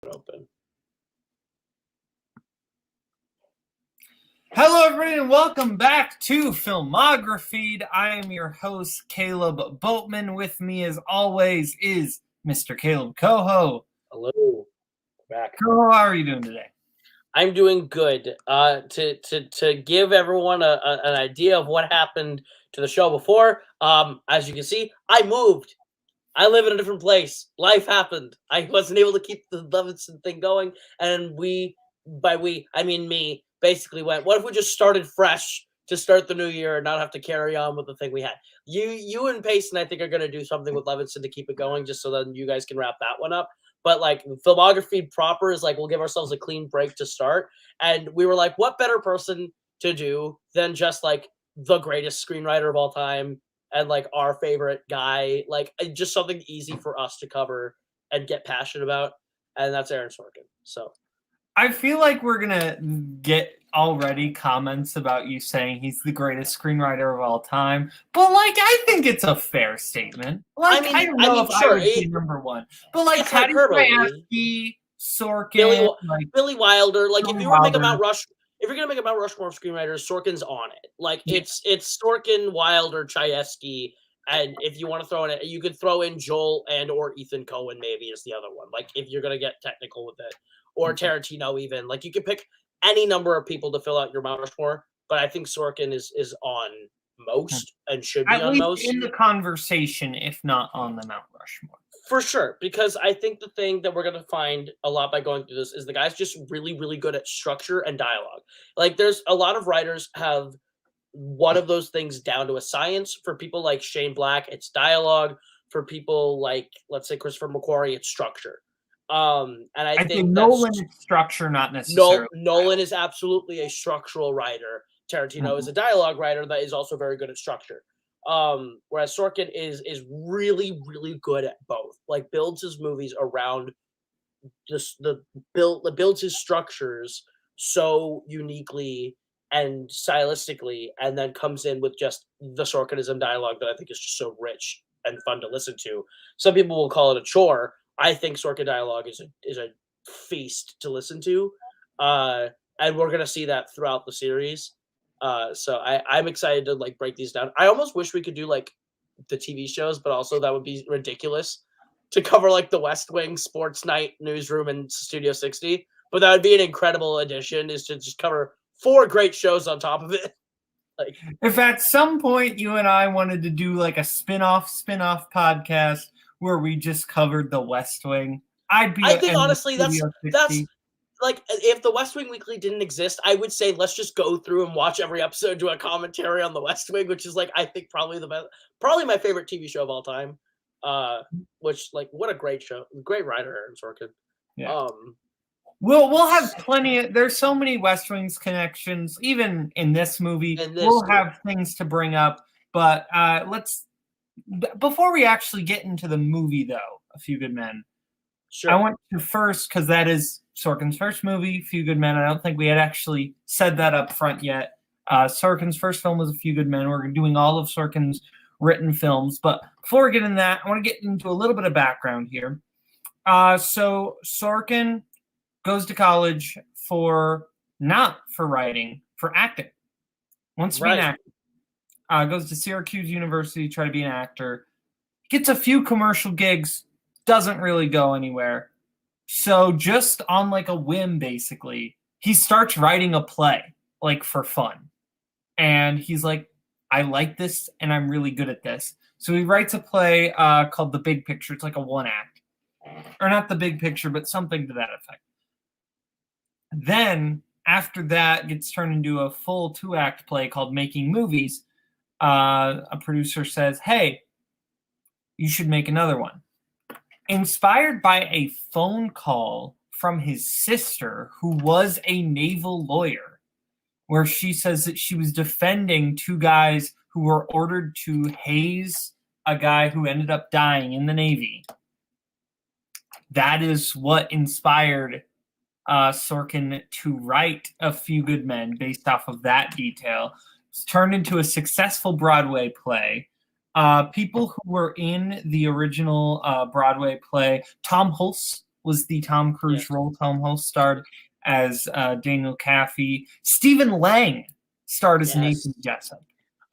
Open. Hello, everybody, and welcome back to FILMOGRAFeed. I am your host, Caleb Boatman. With me, as always, is Mr. Caleb Koho. Hello, back. Koho, how are you doing today? I'm doing good. To give everyone an idea of what happened to the show before, as you can see, I moved. I live in a different place. Life happened. I wasn't able to keep the Levinson thing going, and I mean me, basically went, what if we just started fresh to start the new year and not have to carry on with the thing we had? You and Payson, I think, are going to do something with Levinson to keep it going, just so then you guys can wrap that one up. But like Filmography proper is like, we'll give ourselves a clean break to start. And we were like, what better person to do than just like the greatest screenwriter of all time and like our favorite guy, like just something easy for us to cover and get passionate about. And that's Aaron Sorkin. So I feel like we're going to get already comments about you saying he's the greatest screenwriter of all time. But, like, I think it's a fair statement. Like, I don't know if I would be number one. But, like, Teddy Chayefsky, Sorkin, Billy Wilder. Like, if you were to make a Mount Rushmore of screenwriters, Sorkin's on it. Like, it's Sorkin, Wilder, Chayefsky. And if you want to throw in it, you could throw in Joel and or Ethan Cohen maybe is the other one. Like, if you're going to get technical with it. Or Tarantino even. Like, you can pick any number of people to fill out your Mount Rushmore, but I think Sorkin is on most and should be at on least most. In the conversation, if not on the Mount Rushmore. For sure, because I think the thing that we're going to find a lot by going through this is the guy's just really, really good at structure and dialogue. Like, there's a lot of writers have one of those things down to a science. For people like Shane Black, it's dialogue. For people like, let's say, Christopher McQuarrie, it's structure. And I think Nolan is structure, not necessarily. Nolan is absolutely a structural writer. Tarantino is a dialogue writer that is also very good at structure. Whereas Sorkin is really, really good at both. Like, builds his movies around just builds his structures so uniquely and stylistically, and then comes in with just the Sorkinism dialogue that I think is just so rich and fun to listen to. Some people will call it a chore. I think Sorkin dialogue is a feast to listen to, and we're gonna see that throughout the series. So I'm excited to like break these down. I almost wish we could do like the TV shows, but also that would be ridiculous to cover like the West Wing, Sports Night, Newsroom, and Studio 60. But that would be an incredible addition, is to just cover 4 great shows on top of it. Like, if at some point you and I wanted to do like a spin-off podcast where we just covered the West Wing, I think honestly that's like, if the West Wing Weekly didn't exist, I would say let's just go through and watch every episode, do a commentary on the West Wing, which is like, I think probably my favorite TV show of all time. Which, like, what a great show, great writer, Aaron Sorkin. Yeah. We'll have plenty. There's so many West Wing's connections, even in this movie. We'll have things to bring up, but before we actually get into the movie, though, A Few Good Men. Sure. I want to first, because that is Sorkin's first movie, Few Good Men. I don't think we had actually said that up front yet. Sorkin's first film was A Few Good Men. We're doing all of Sorkin's written films. But before we get into that, I want to get into a little bit of background here. So Sorkin goes to college not for writing, for acting. Wants to be an actor. Goes to Syracuse University to try to be an actor. Gets a few commercial gigs. Doesn't really go anywhere. So just on like a whim, basically, he starts writing a play, like, for fun. And he's like, I like this and I'm really good at this. So he writes a play called The Big Picture. It's like a 1-act. Or not The Big Picture, but something to that effect. Then, after that gets turned into a full 2-act play called Making Movies, a producer says, hey, you should make another one. Inspired by a phone call from his sister, who was a naval lawyer, where she says that she was defending 2 guys who were ordered to haze a guy who ended up dying in the Navy. That is what inspired Sorkin to write A Few Good Men based off of that detail. It's turned into a successful Broadway play. People who were in the original Broadway play, Tom Hulce was the Tom Cruise role. Tom Hulce starred as Daniel Kaffee. Stephen Lang starred as Nathan Jessup.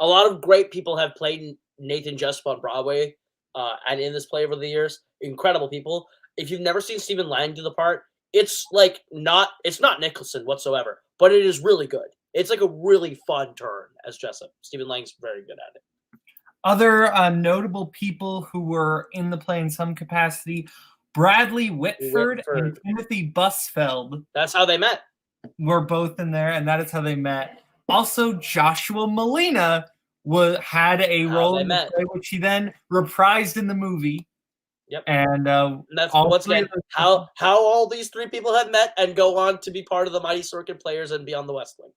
A lot of great people have played Nathan Jessup on Broadway and in this play over the years. Incredible people. If you've never seen Stephen Lang do the part, it's not Nicholson whatsoever, but it is really good. It's like a really fun turn as Jessup. Stephen Lang's very good at it. Other notable people who were in the play in some capacity, Bradley Whitford and Timothy Busfeld. That's how they met. Were both in there, and that is how they met. Also, Joshua Malina had a role in the play, which he then reprised in the movie. Yep. And that's once again how all these three people have met and go on to be part of the Mighty Sorkin players and be on the West Wing.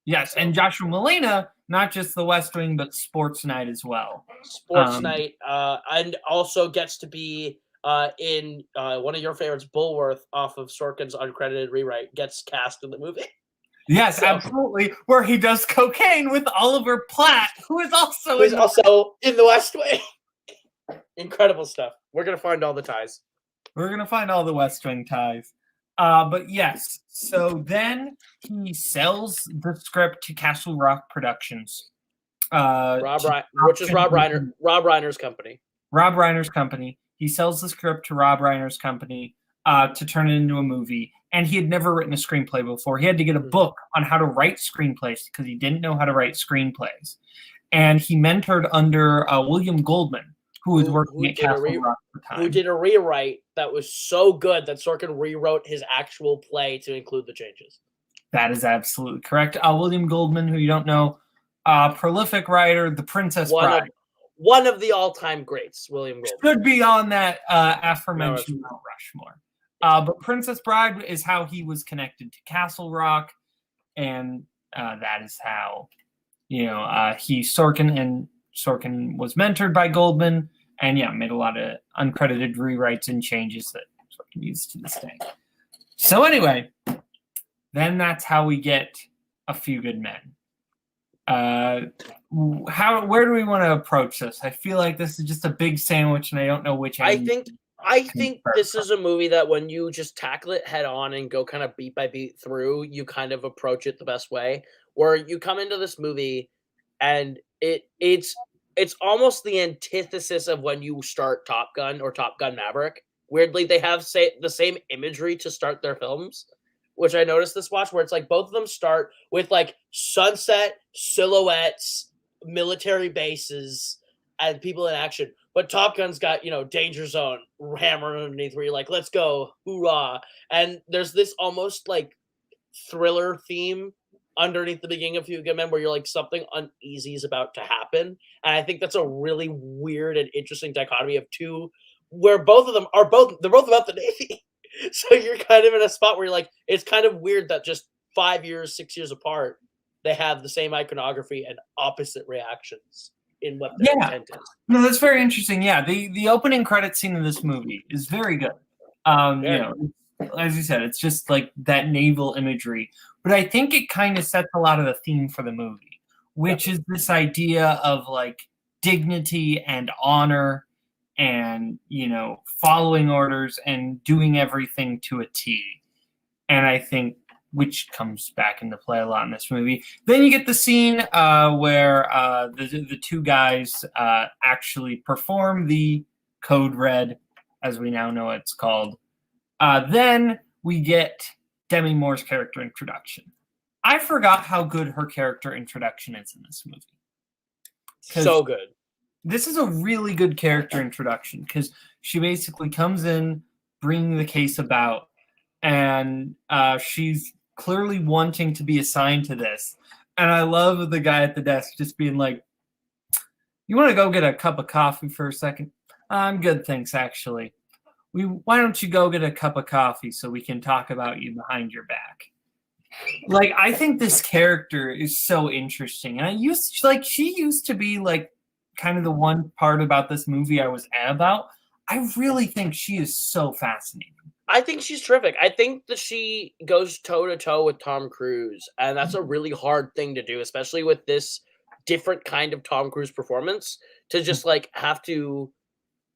Yes, and Joshua Malina, not just the West Wing, but Sports Night as well. Sports Night, and also gets to be in one of your favorites, Bulworth, off of Sorkin's uncredited rewrite, gets cast in the movie. Yes, absolutely. Where he does cocaine with Oliver Platt, who is also in the West Wing. Incredible stuff. We're gonna find all the ties. We're gonna find all the West Wing ties. But yes, so then he sells the script to Castle Rock Productions. Which is Rob Reiner's company. Rob Reiner's company. He sells the script to Rob Reiner's company to turn it into a movie. And he had never written a screenplay before. He had to get a book on how to write screenplays because he didn't know how to write screenplays. And he mentored under William Goldman, who was working at Castle Rock at the time. Who did a rewrite that was so good that Sorkin rewrote his actual play to include the changes. That is absolutely correct. William Goldman, who you don't know, prolific writer, The Princess Bride. One of the all-time greats, William Goldman. Should be on that aforementioned Mount Rushmore. But Princess Bride is how he was connected to Castle Rock, and that is how, Sorkin was mentored by Goldman, and made a lot of uncredited rewrites and changes that Sorkin uses to this day. So anyway, then that's how we get A Few Good Men. Where do we want to approach this? I feel like this is just a big sandwich, and I don't know which. I think this is a movie that when you just tackle it head on and go kind of beat by beat through, you kind of approach it the best way. Where you come into this movie, and it's almost the antithesis of when you start Top Gun or Top Gun Maverick. Weirdly, they have the same imagery to start their films, which I noticed this watch, where it's like both of them start with like sunset, silhouettes, military bases, and people in action. But Top Gun's got, danger zone, hammer underneath where you're like, let's go, hoorah. And there's this almost like thriller theme underneath the beginning of Few Good Men where you're like, something uneasy is about to happen. And I think that's a really weird and interesting dichotomy of two, where both of them they're both about the Navy. So you're kind of in a spot where you're like, it's kind of weird that just 5 years, 6 years apart, they have the same iconography and opposite reactions in what their intent is. No, that's very interesting. Yeah, the opening credit scene of this movie is very good. As you said, it's just like that naval imagery. But I think it kind of sets a lot of the theme for the movie, which is this idea of like dignity and honor and, following orders and doing everything to a T. And I think which comes back into play a lot in this movie. Then you get the scene where the two guys actually perform the Code Red, as we now know it's called. Then we get Demi Moore's character introduction. I forgot how good her character introduction is in this movie. So good. This is a really good character introduction because she basically comes in, bringing the case about, and she's clearly wanting to be assigned to this. And I love the guy at the desk just being like, you want to go get a cup of coffee for a second? I'm good, thanks, actually. Why don't you go get a cup of coffee so we can talk about you behind your back? Like, I think this character is so interesting. And she used to be like kind of the one part about this movie I was about. I really think she is so fascinating. I think she's terrific. I think that she goes toe-to-toe with Tom Cruise, and that's a really hard thing to do, especially with this different kind of Tom Cruise performance, to just, like, have to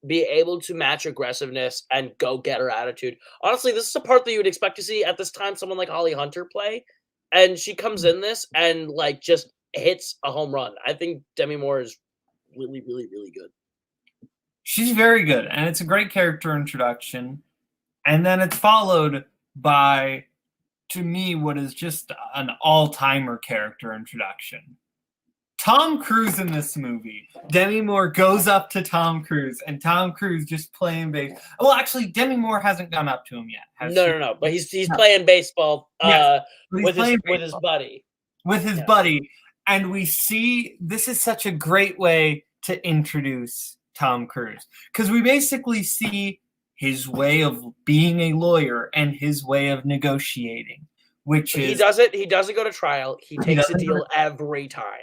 be able to match aggressiveness and go-getter attitude. Honestly, this is a part that you would expect to see at this time someone like Holly Hunter play, and she comes in this and, like, just hits a home run. I think Demi Moore is really, really, really good. She's very good, and it's a great character introduction. And then it's followed by, to me, what is just an all-timer character introduction. Tom Cruise in this movie. Demi Moore goes up to Tom Cruise, and Tom Cruise just playing base. Well, actually, Demi Moore hasn't gone up to him yet. No. But he's playing baseball with his buddy. With his buddy. And we see this is such a great way to introduce Tom Cruise. Because we basically see his way of being a lawyer and his way of negotiating. Which is he doesn't go to trial. He takes a deal every time.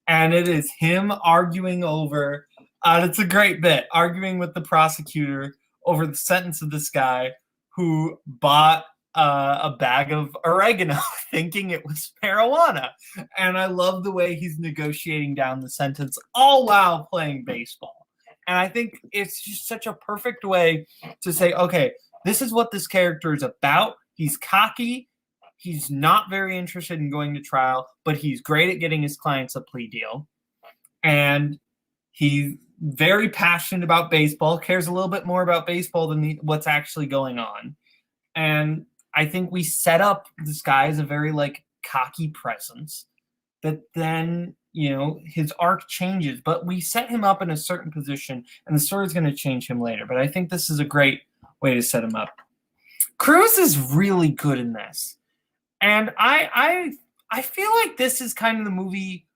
And it is him arguing over, it's a great bit, arguing with the prosecutor over the sentence of this guy who bought a bag of oregano thinking it was marijuana. And I love the way he's negotiating down the sentence, all while playing baseball. And I think it's just such a perfect way to say, okay, this is what this character is about. He's cocky. He's not very interested in going to trial, but he's great at getting his clients a plea deal. And he's very passionate about baseball, cares a little bit more about baseball than what's actually going on. And I think we set up this guy as a very, like, cocky presence that then, you know, his arc changes. But we set him up in a certain position, and the story's going to change him later. But I think this is a great way to set him up. Cruise is really good in this. And I feel like this is kind of the movie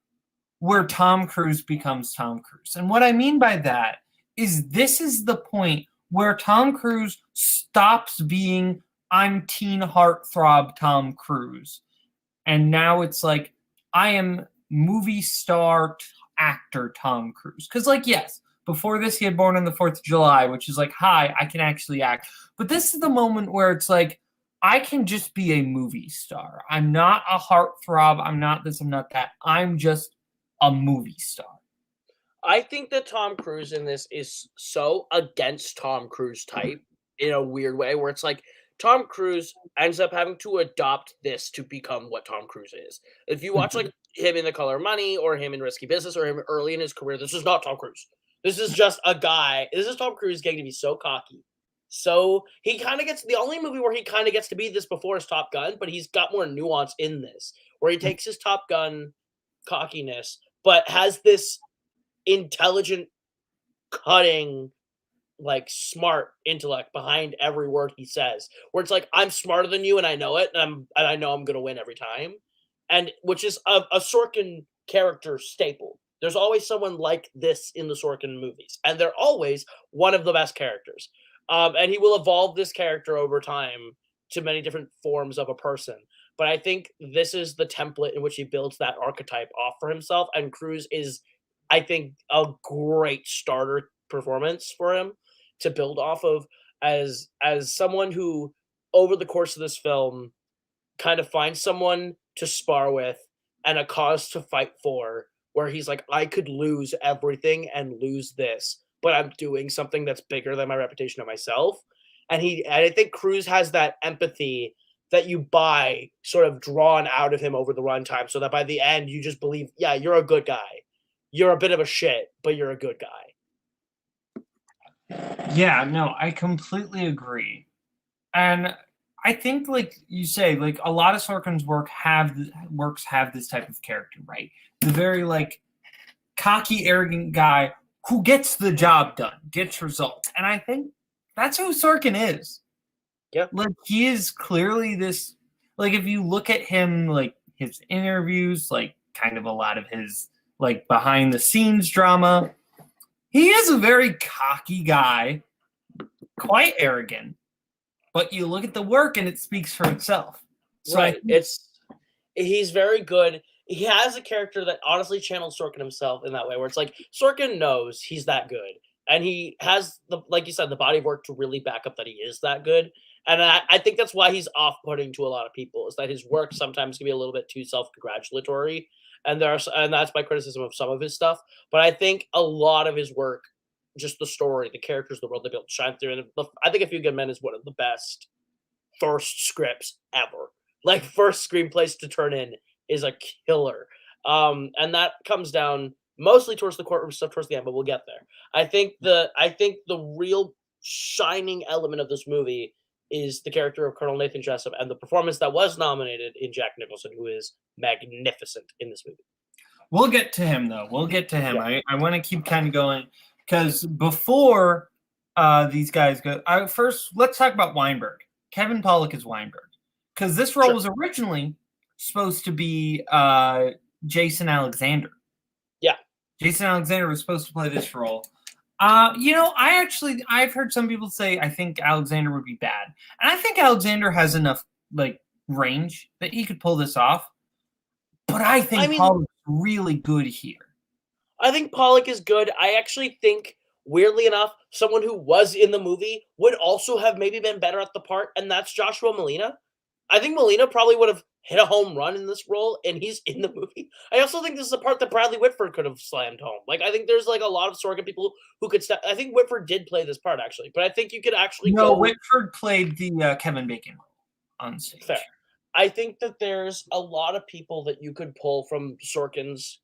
where Tom Cruise becomes Tom Cruise. And what I mean by that is this is the point where Tom Cruise stops being I'm teen heartthrob Tom Cruise. And now it's like I am movie star actor Tom Cruise. Because, like, yes, before this he had Born on the 4th of July, which is like, hi, I can actually act. But this is the moment where it's like, I can just be a movie star. I'm not a heartthrob. I'm not this. I'm not that. I'm just a movie star. I think that Tom Cruise in this is so against Tom Cruise type in a weird way, where it's like Tom Cruise ends up having to adopt this to become what Tom Cruise is. If you watch, like, him in The Color of Money or him in Risky Business or him early in his career, this is not Tom Cruise. This is just a guy. This is Tom Cruise getting to be so cocky. So he kind of gets the only movie where he kind of gets to be this before is Top Gun, but he's got more nuance in this, where he takes his Top Gun cockiness, but has this intelligent, cutting, like, smart intellect behind every word he says, where it's like, I'm smarter than you and I know it, and I know I'm going to win every time. And which is a Sorkin character staple. There's always someone like this in the Sorkin movies, and they're always one of the best characters. And he will evolve this character over time to many different forms of a person. But I think this is the template in which he builds that archetype off for himself. And Cruise is, I think, a great starter performance for him to build off of as someone who, over the course of this film, kind of finds someone to spar with and a cause to fight for, where he's like, I could lose everything and lose this, but I'm doing something that's bigger than my reputation of myself. And I think Cruise has that empathy that you buy sort of drawn out of him over the runtime, so that by the end you just believe, yeah, you're a good guy. You're a bit of a shit, but you're a good guy. Yeah, no, I completely agree. And I think, like you say, like, a lot of Sorkin's works have this type of character, right? The very, like, cocky, arrogant guy who gets the job done, gets results. And I think that's who Sorkin is. Yeah. Like, he is clearly this, like, if you look at him, like, his interviews, like, kind of a lot of his, like, behind the scenes drama, he is a very cocky guy, quite arrogant. But you look at the work and it speaks for itself. So right. He's very good. He has a character that honestly channels Sorkin himself in that way, where it's like Sorkin knows he's that good, and he has like you said, the body of work to really back up that he is that good. And I think that's why he's off-putting to a lot of people, is that his work sometimes can be a little bit too self-congratulatory, and that's my criticism of some of his stuff. But I think a lot of his work just the story, the characters, the world they built shine through. And I think A Few Good Men is one of the best first scripts ever. Like first screenplays to turn in is a killer. And that comes down mostly towards the courtroom stuff towards the end, but we'll get there. I think the real shining element of this movie is the character of Colonel Nathan Jessup and the performance that was nominated in Jack Nicholson, who is magnificent in this movie. We'll get to him, though. We'll get to him. Yeah. I want to keep kind of going because before these guys go, first, let's talk about Weinberg. Kevin Pollak is Weinberg because this role was originally supposed to be Jason Alexander. Yeah. Jason Alexander was supposed to play this role. I've heard some people say I think Alexander would be bad. And I think Alexander has enough range that he could pull this off. But I think Pollak's really good here. I think Pollak is good. I actually think, weirdly enough, someone who was in the movie would also have maybe been better at the part, and that's Joshua Malina. I think Molina probably would have hit a home run in this role, and he's in the movie. I also think this is a part that Bradley Whitford could have slammed home. I think there's a lot of Sorkin people who could step. I think Whitford did play this part actually, but I think you could actually Whitford played the Kevin Bacon role on stage. Fair. I think that there's a lot of people that you could pull from Sorkin's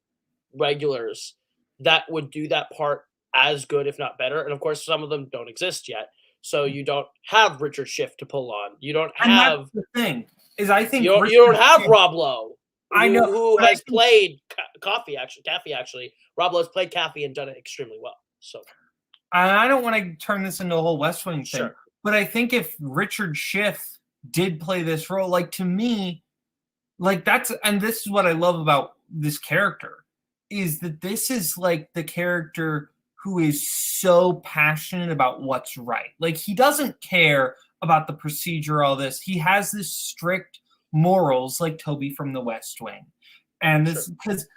regulars that would do that part as good, if not better. And of course, some of them don't exist yet. So you don't have Richard Schiff to pull on. You don't have. And that's the thing is, I think you don't have Rob Lowe. I know who has played Coffee actually. Rob Lowe's played Coffee and done it extremely well. So I don't want to turn this into a whole West Wing thing, sure. But I think if Richard Schiff did play this role, to me, that's, and this is what I love about this character, is that this is the character who is so passionate about what's right. He doesn't care about the procedure, all this. He has this strict morals like Toby from the West Wing. And this, because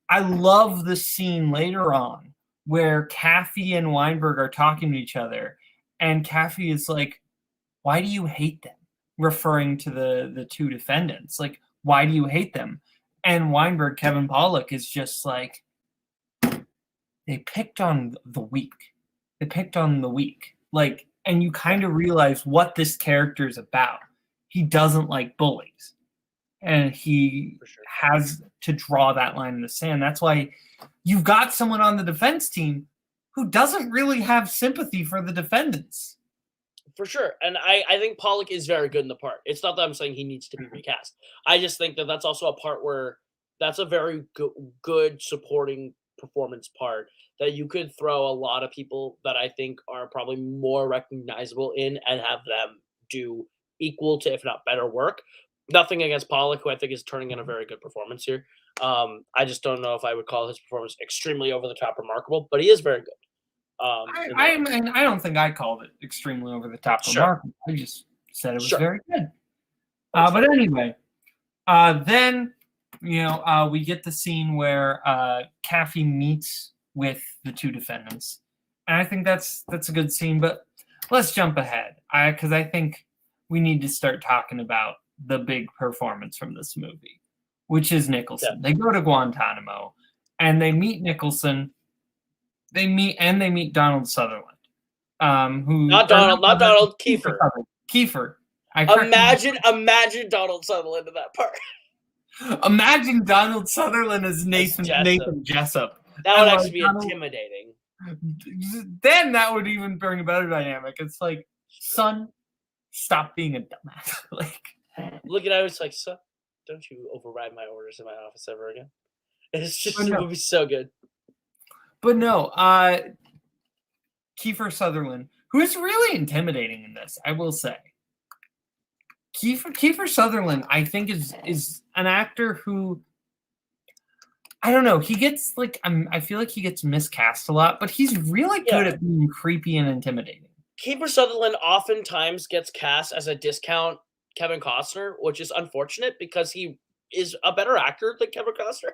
I love the scene later on where Kaffee and Weinberg are talking to each other. And Kaffee is like, why do you hate them? Referring to the two defendants. Why do you hate them? And Weinberg, Kevin Pollak, is just they picked on the weak. They picked on the weak. And you kind of realize what this character is about. He doesn't like bullies. And he has to draw that line in the sand. That's why you've got someone on the defense team who doesn't really have sympathy for the defendants. For sure. And I think Pollak is very good in the part. It's not that I'm saying he needs to be recast. I just think that that's also a part where that's a very good supporting performance part that you could throw a lot of people that I think are probably more recognizable in and have them do equal to, if not better work. Nothing against Pollak, who I think is turning in a very good performance here. I just don't know if I would call his performance extremely over the top remarkable, but he is very good. I don't think I called it extremely over the top remarkable. I just said it was very good. But anyway, then we get the scene where Kaffee meets with the two defendants, and I think that's a good scene. But let's jump ahead, because I think we need to start talking about the big performance from this movie, which is Nicholson. Yeah. They go to Guantanamo, and they meet Nicholson. They meet Donald Sutherland, not Donald Kiefer. Kiefer. Imagine Donald Sutherland in that part. Imagine Donald Sutherland as Nathan Jessup. That would actually be intimidating. Then that would even bring a better dynamic. It's son, stop being a dumbass. Look at it, it's son, don't you override my orders in my office ever again. It's just the movie's so good. But no, Kiefer Sutherland, who is really intimidating in this, I will say. Kiefer Sutherland, I think, is an actor who, I don't know, he gets I feel like he gets miscast a lot, but he's really good at being creepy and intimidating. Kiefer Sutherland oftentimes gets cast as a discount Kevin Costner, which is unfortunate because he is a better actor than Kevin Costner.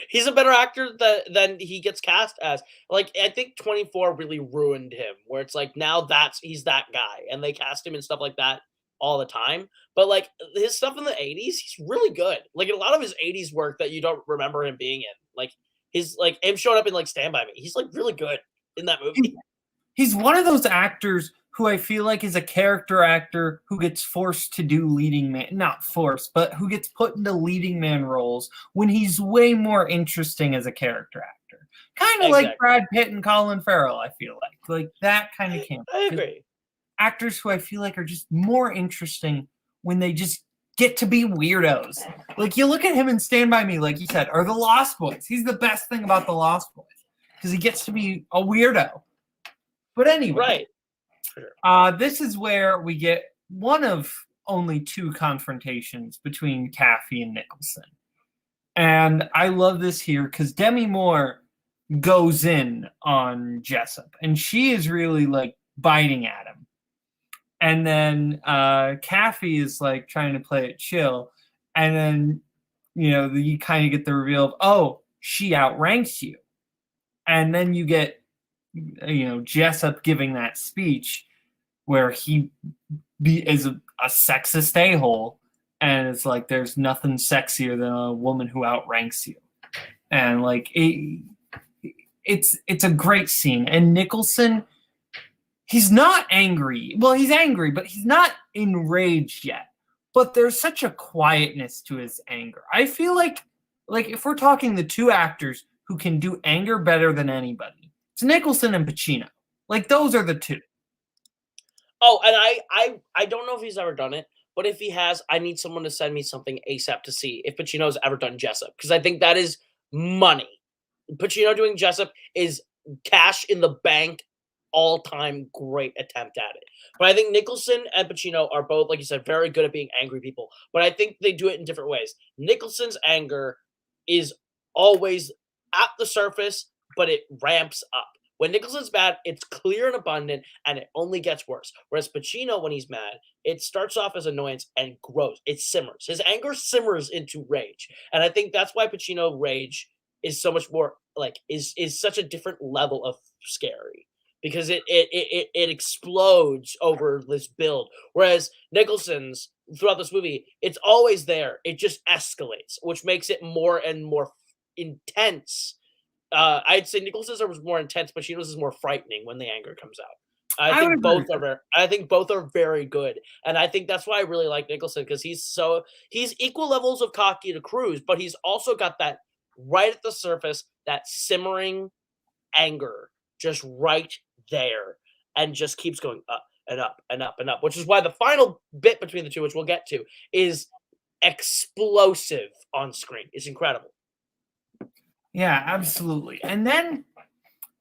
He's a better actor than he gets cast as. I think 24 really ruined him, where it's now he's that guy, and they cast him and stuff like that all the time. But his stuff in the 80s, he's really good. A lot of his 80s work that you don't remember him being in, his him showing up in Stand By Me, he's really good in that movie. he's one of those actors who I feel like is a character actor who gets forced to do leading man, not forced, but who gets put into leading man roles when he's way more interesting as a character actor. Kind of like Brad Pitt and Colin Farrell, I feel like that kind of camp. I agree. Actors who I feel like are just more interesting when they just get to be weirdos. Like you look at him in Stand By Me, like you said, or The Lost Boys. He's the best thing about The Lost Boys because he gets to be a weirdo. But anyway, this is where we get one of only two confrontations between Kaffee and Nicholson. And I love this here because Demi Moore goes in on Jessup, and she is really like biting at him. And then Kaffee is like trying to play it chill. And then, you kind of get the reveal of, oh, she outranks you. And then you get, Jessup giving that speech where he is a sexist a-hole. And it's like, there's nothing sexier than a woman who outranks you. And like, it's a great scene. And Nicholson, he's not angry. Well, he's angry, but he's not enraged yet. But there's such a quietness to his anger. I feel like if we're talking the two actors who can do anger better than anybody, it's Nicholson and Pacino. Like, those are the two. Oh, and I don't know if he's ever done it, but if he has, I need someone to send me something ASAP to see if Pacino's ever done Jessup, because I think that is money. Pacino doing Jessup is cash in the bank, all-time great attempt at it. But I think Nicholson and Pacino are both, like you said, very good at being angry people. But I think they do it in different ways. Nicholson's anger is always at the surface, but it ramps up. When Nicholson's mad, it's clear and abundant, and it only gets worse. Whereas Pacino, when he's mad, it starts off as annoyance and grows. It simmers. His anger simmers into rage. And I think that's why Pacino rage is so much more, like, is such a different level of scary. Because it explodes over this build. Whereas Nicholson's, throughout this movie, it's always there. It just escalates, which makes it more and more intense. I'd say Nicholson's is more intense, but Pacino's is more frightening when the anger comes out. I think both are very good, and I think that's why I really like Nicholson, because he's equal levels of cocky to Cruise, but he's also got that right at the surface, that simmering anger, just right there, and just keeps going up and up and up and up. Which is why the final bit between the two, which we'll get to, is explosive on screen. It's incredible. Yeah, absolutely. And then,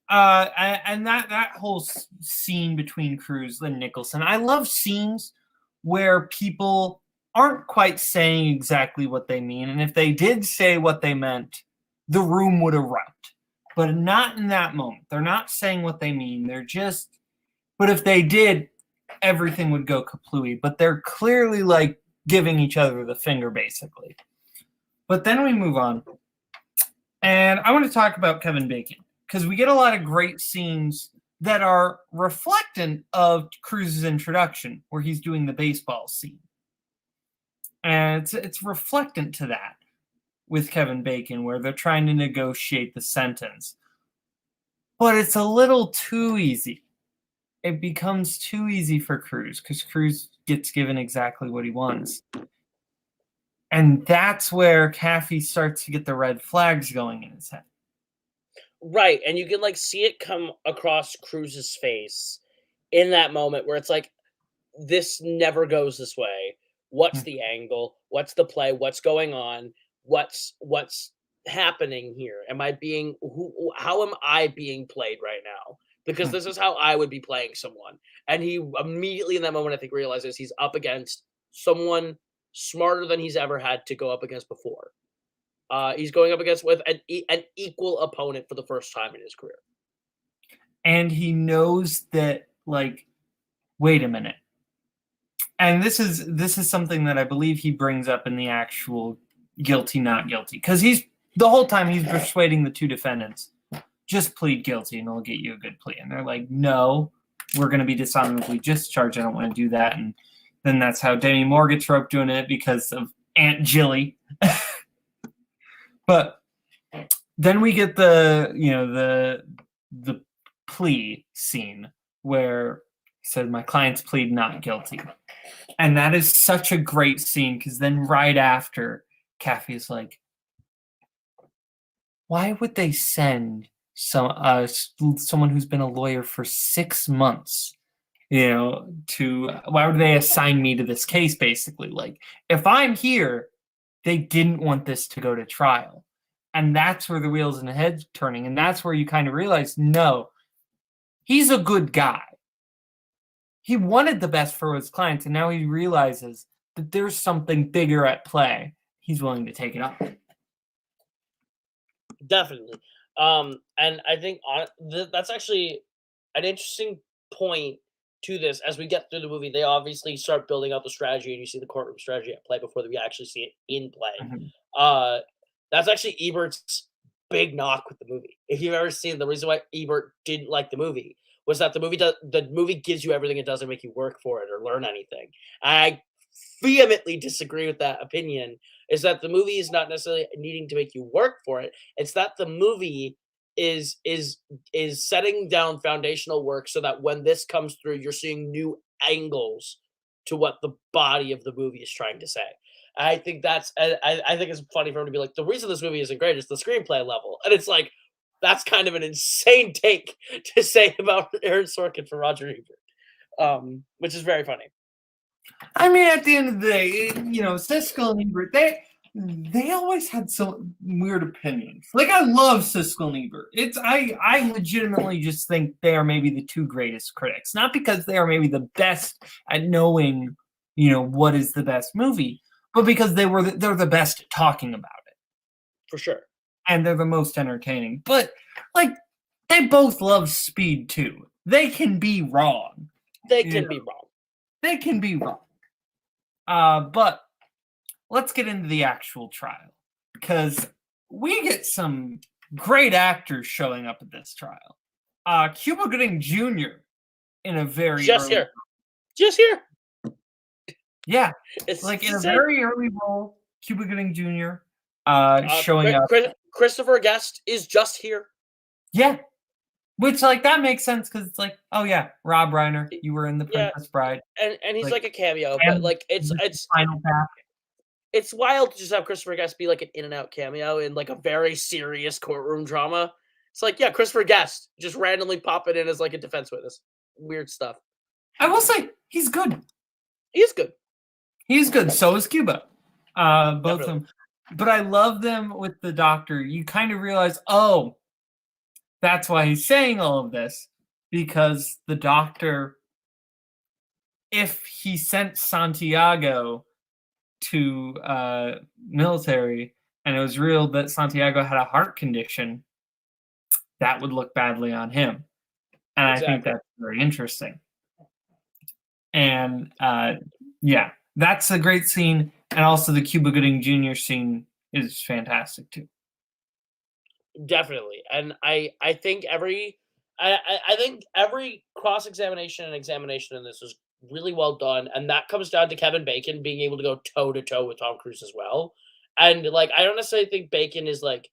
and that whole scene between Cruise and Nicholson, I love scenes where people aren't quite saying exactly what they mean. And if they did say what they meant, the room would erupt. But not in that moment. They're not saying what they mean. But if they did, everything would go kaplooey. But they're clearly like giving each other the finger, basically. But then we move on. And I want to talk about Kevin Bacon, because we get a lot of great scenes that are reflectant of Cruise's introduction, where he's doing the baseball scene. And it's reflectant to that with Kevin Bacon, where they're trying to negotiate the sentence. But it's a little too easy. It becomes too easy for Cruise, because Cruise gets given exactly what he wants. And that's where Kaffee starts to get the red flags going in his head. Right, and you can like see it come across Cruise's face in that moment where it's like, this never goes this way. What's the angle? What's the play? What's going on? What's happening here? How am I being played right now? Because this is how I would be playing someone. And he immediately in that moment, I think, realizes he's up against someone smarter than he's ever had to go up against before. He's going up against with an equal opponent for the first time in his career. And he knows that, like, wait a minute. And this is something that I believe he brings up in the actual guilty, not guilty. Because the whole time he's persuading the two defendants, just plead guilty and it'll get you a good plea. And they're like, no, we're going to be dishonorably discharged. I don't want to do that. And then that's how Demi Moore gets roped doing it, because of Aunt Jilly. But then we get the plea scene where he said, "My clients plead not guilty." And that is such a great scene because then right after, Kathy is like, why would they send someone who's been a lawyer for 6 months, why would they assign me to this case, basically? Like, if I'm here, they didn't want this to go to trial. And that's where the wheels in the head turning. And that's where you kind of realize, no, he's a good guy. He wanted the best for his clients, and now he realizes that there's something bigger at play. He's willing to take it up. Definitely. And I think that's actually an interesting point to this. As we get through the movie, they obviously start building out the strategy, and you see the courtroom strategy at play before we actually see it in play. Mm-hmm. That's actually Ebert's big knock with the movie. If you've ever seen, the reason why Ebert didn't like the movie was that the movie gives you everything, it doesn't make you work for it or learn anything. I vehemently disagree with that opinion. Is that the movie is not necessarily needing to make you work for it. It's that the movie is setting down foundational work so that when this comes through, you're seeing new angles to what the body of the movie is trying to say. I think I think it's funny for him to be like, the reason this movie isn't great is the screenplay level. And it's like, that's kind of an insane take to say about Aaron Sorkin for Roger Ebert, which is very funny. I mean, at the end of the day, Siskel and Ebert, they always had some weird opinions. Like, I love Siskel and Ebert. I legitimately just think they are maybe the two greatest critics. Not because they are maybe the best at knowing, what is the best movie, but because they're the best at talking about it. For sure. And they're the most entertaining. But, like, they both love Speed, too. They can be wrong. They can be wrong. They can be wrong. But let's get into the actual trial, because we get some great actors showing up at this trial. Cuba Gooding Jr. in a very just here. Yeah, it's like in a very early role. Cuba Gooding Jr. Showing up. Christopher Guest is just here. Yeah, which, like, that makes sense because it's like, oh yeah, Rob Reiner, you were in The Princess Bride, and he's like a cameo, but like it's Final Path. It's wild to just have Christopher Guest be like an in and out cameo in like a very serious courtroom drama. It's like, yeah, Christopher Guest just randomly popping in as like a defense witness. Weird stuff. I will say he's good. He is good. He's good. So is Cuba. Both of them. But I love them with the doctor. You kind of realize, oh, that's why he's saying all of this, because the doctor, if he sent Santiago to military and it was real that Santiago had a heart condition, that would look badly on him. And exactly. I think that's very interesting. And yeah, that's a great scene. And also the Cuba Gooding Jr. scene is fantastic too. Definitely. And I think every cross-examination and examination in this is really well done. And that comes down to Kevin Bacon being able to go toe-to-toe with Tom Cruise as well. And like, I don't necessarily think Bacon is like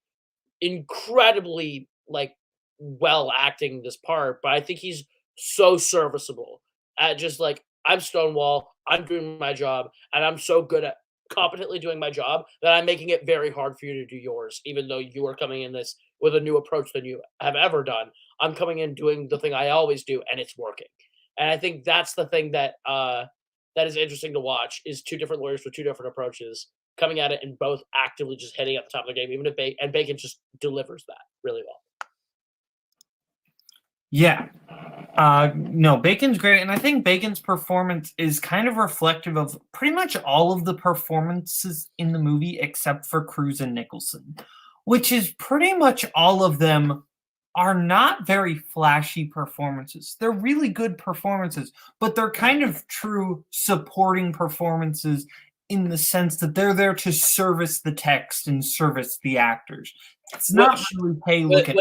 incredibly like well acting this part, but I think he's so serviceable at just like, I'm Stonewall, I'm doing my job, and I'm so good at competently doing my job that I'm making it very hard for you to do yours, even though you are coming in this with a new approach than you have ever done. I'm coming in doing the thing I always do, and it's working. And I think that's the thing that that is interesting to watch, is two different lawyers with two different approaches coming at it and both actively just hitting at the top of the game, even if Bacon just delivers that really well. Yeah. No, Bacon's great, and I think Bacon's performance is kind of reflective of pretty much all of the performances in the movie except for Cruise and Nicholson, which is pretty much all of them are not very flashy performances. They're really good performances, but they're kind of true supporting performances in the sense that they're there to service the text and service the actors. It's not really, hey, look at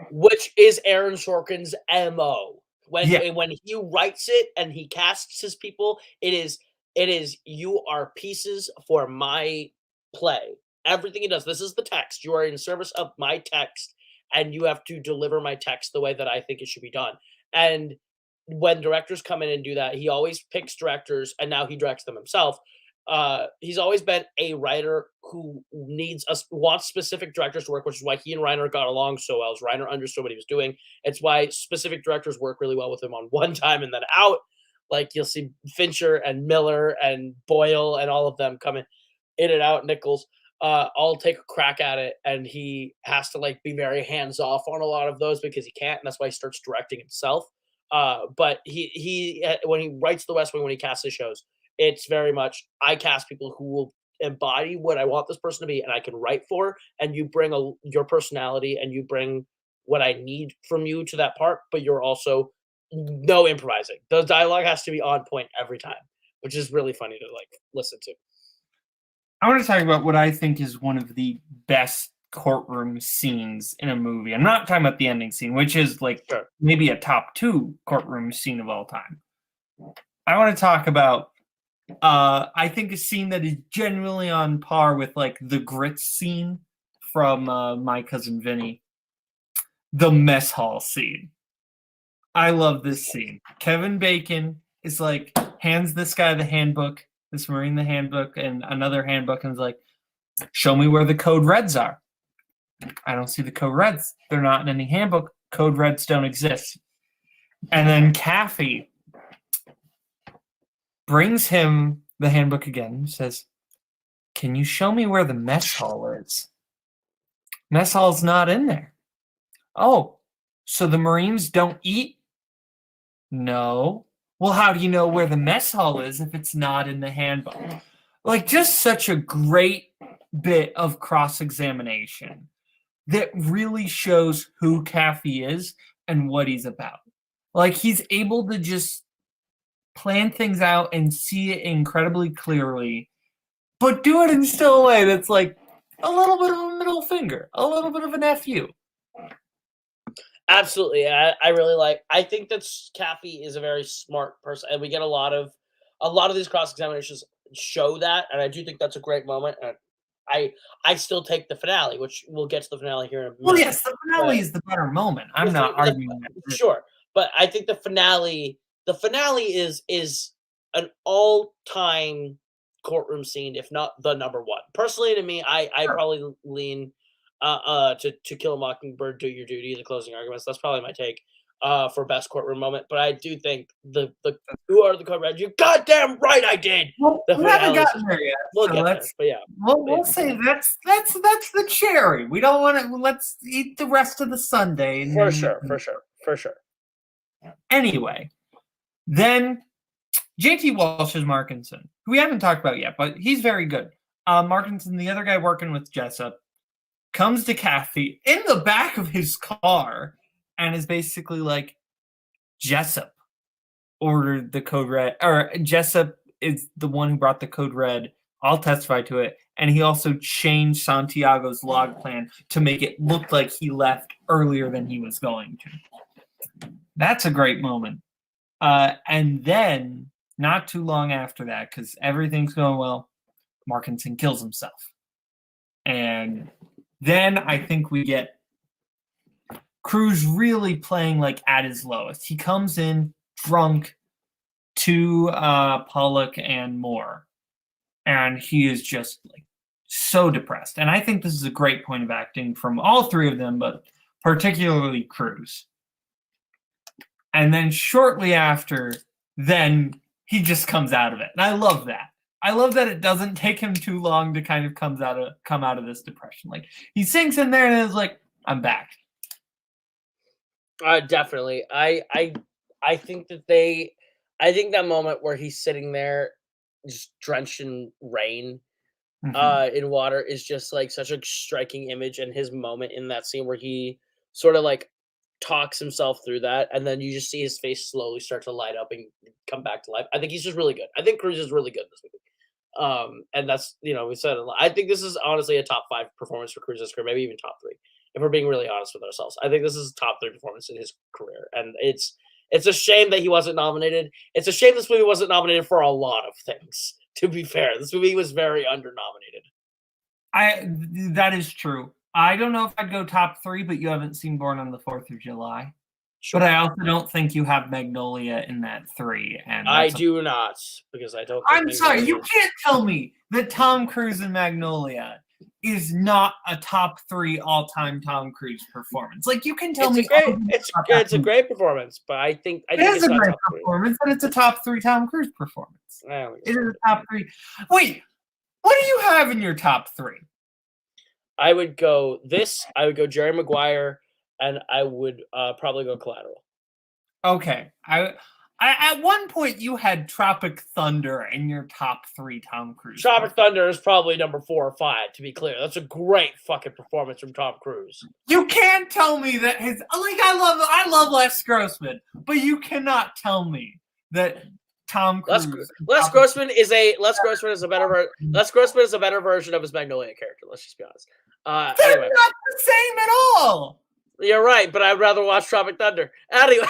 which is Aaron Sorkin's MO. When he writes it and he casts his people, it is you are pieces for my play. Everything he does, this is the text. You are in service of my text, and you have to deliver my text the way that I think it should be done. And when directors come in and do that, he always picks directors, and now he directs them himself. He's always been a writer who wants specific directors to work, which is why he and Reiner got along so well. As Reiner understood what he was doing, it's why specific directors work really well with him on one time and then out. Like you'll see Fincher and Miller and Boyle and all of them coming in and out. Nichols all take a crack at it, and he has to like be very hands off on a lot of those because he can't, and that's why he starts directing himself. But he when he writes The West Wing, when he casts his shows, it's very much I cast people who will embody what I want this person to be, and I can write for. And you bring your personality, and you bring what I need from you to that part, but you're also no improvising. The dialogue has to be on point every time, which is really funny to like listen to. I want to talk about what I think is one of the best courtroom scenes in a movie. I'm not talking about the ending scene, which is like maybe a top 2 courtroom scene of all time. I want to talk about I think a scene that is genuinely on par with like the grits scene from My Cousin Vinny, the mess hall scene. I love this scene. Kevin Bacon is like hands this guy the handbook, this Marine the handbook, and another handbook, and is like, show me where the code reds are. I don't see the code reds. They're not in any handbook. Code reds don't exist. And then Kaffee brings him the handbook again, says, can you show me where the mess hall is? Mess hall's not in there. Oh, so the Marines don't eat? No. Well, how do you know where the mess hall is if it's not in the handbook? Like, just such a great bit of cross-examination that really shows who Kaffee is and what he's about. Like, he's able to just plan things out and see it incredibly clearly, but do it in still a way that's like a little bit of a middle finger, a little bit of an FU. Absolutely. I really like, I think that Kaffee is a very smart person, and we get a lot of these cross-examinations show that, and I do think that's a great moment. And I still take the finale, which we'll get to the finale here in a minute. Well, yes, the finale is the better moment. I'm not arguing that. Sure. But I think the finale is an all-time courtroom scene, if not the number one. Personally, to me, I probably lean to Kill a Mockingbird, Do Your Duty, the closing arguments. That's probably my take for best courtroom moment. But I do think the who are the code red? You goddamn right I did. Well, we haven't gotten there yet. We'll get there, but yeah. We'll say that's the cherry. We don't want to. Let's eat the rest of the sundae. For sure. Anyway, then J.T. Walsh is Markinson, who we haven't talked about yet, but he's very good. Markinson, the other guy working with Jessup, comes to Kaffee in the back of his car and is basically like, Jessup ordered the code red, or Jessup is the one who brought the code red. I'll testify to it. And he also changed Santiago's log plan to make it look like he left earlier than he was going to. That's a great moment. And then, not too long after that, because everything's going well, Markinson kills himself. And then I think we get Cruise really playing like at his lowest. He comes in drunk to Pollock and Moore, and he is just like so depressed. And I think this is a great point of acting from all three of them, but particularly Cruise. And then shortly after, then he just comes out of it. And I love that. I love that it doesn't take him too long to kind of come out of this depression. Like, he sinks in there and is like, I'm back. Definitely. I think that moment where he's sitting there just drenched in rain, in water, is just like such a striking image, and his moment in that scene where he sort of like talks himself through that, and then you just see his face slowly start to light up and come back to life. I think he's just really good. I think Cruise is really good in this movie. And that's, we said it a lot. I think this is honestly a top 5 performance for Cruise's career, maybe even top 3, if we're being really honest with ourselves. I think this is a top 3 performance in his career, and it's a shame that he wasn't nominated. It's a shame this movie wasn't nominated for a lot of things, to be fair. This movie was very under-nominated. That is true. I don't know if I'd go top 3, but you haven't seen Born on the 4th of July. Sure. But I also don't think you have Magnolia in that 3. And I do not, because I don't. I'm sorry, you can't tell me that Tom Cruise in Magnolia is not a top 3 all-time Tom Cruise performance. Like, you can tell me it's a great performance, but I think it's a great performance, but it's a top 3 Tom Cruise performance. It is a top 3. Wait, what do you have in your top 3? I would go Jerry Maguire, and I would probably go Collateral. Okay. I at one point you had Tropic Thunder in your top 3 Tom Cruise. Tropic Thunder is probably number 4 or 5, to be clear. That's a great fucking performance from Tom Cruise. You can't tell me that I love Les Grossman, but you cannot tell me that Tom Cruise. Les Grossman is a better version of his Magnolia character. Let's just be honest. They're not the same at all. You're right, but I'd rather watch Tropic Thunder. Anyway,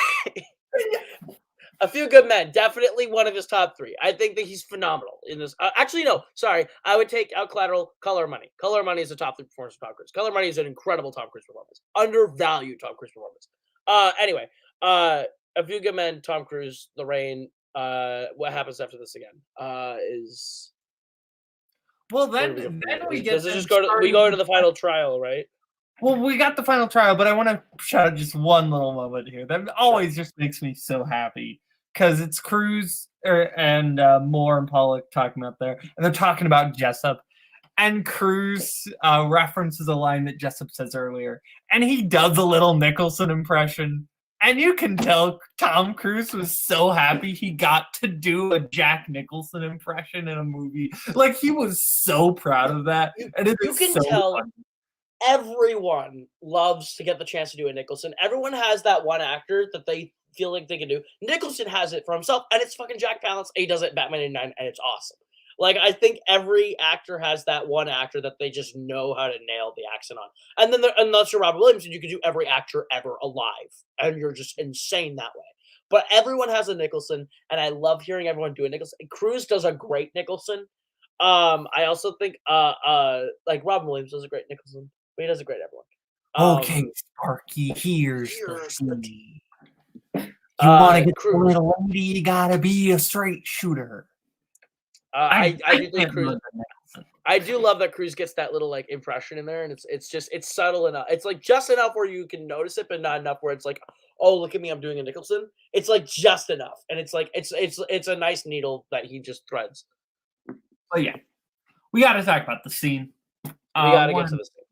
A Few Good Men, definitely one of his top 3. I think that he's phenomenal in this. Actually, no, sorry. I would take out Collateral, Color Money. Color Money is a top 3 performance of Tom Cruise. Color Money is an incredible Tom Cruise performance. Undervalued Tom Cruise performance. Anyway, A Few Good Men, Tom Cruise, The Rain. What happens after this again? Is... Well, then we get... we go into the final trial, right? Well, we got the final trial, but I want to shout out just one little moment here. That always just makes me so happy. Because it's Cruise and Moore and Pollock talking about there. And they're talking about Jessup. And Cruise references a line that Jessup says earlier. And he does a little Nicholson impression. And you can tell Tom Cruise was so happy he got to do a Jack Nicholson impression in a movie. Like, he was so proud of that. And you can tell everyone loves to get the chance to do a Nicholson. Everyone has that one actor that they feel like they can do. Nicholson has it for himself, and it's fucking Jack Palance. He does it in Batman '89, and it's awesome. Like, I think every actor has that one actor that they just know how to nail the accent on. And then, unless you're Robert Williams, you can do every actor ever alive, and you're just insane that way. But everyone has a Nicholson, and I love hearing everyone do a Nicholson. And Cruise does a great Nicholson. I also think like Robin Williams does a great Nicholson, but he does a great everyone. Okay, Sparky, here's the tea. You want to get a little lady, you gotta be a straight shooter. I do love that Cruise gets that little like impression in there, and it's subtle enough. It's like just enough where you can notice it, but not enough where it's like, oh, look at me, I'm doing a Nicholson. It's like just enough, and it's like it's a nice needle that he just threads. But yeah, we got to talk about the scene. We got to get to the scene.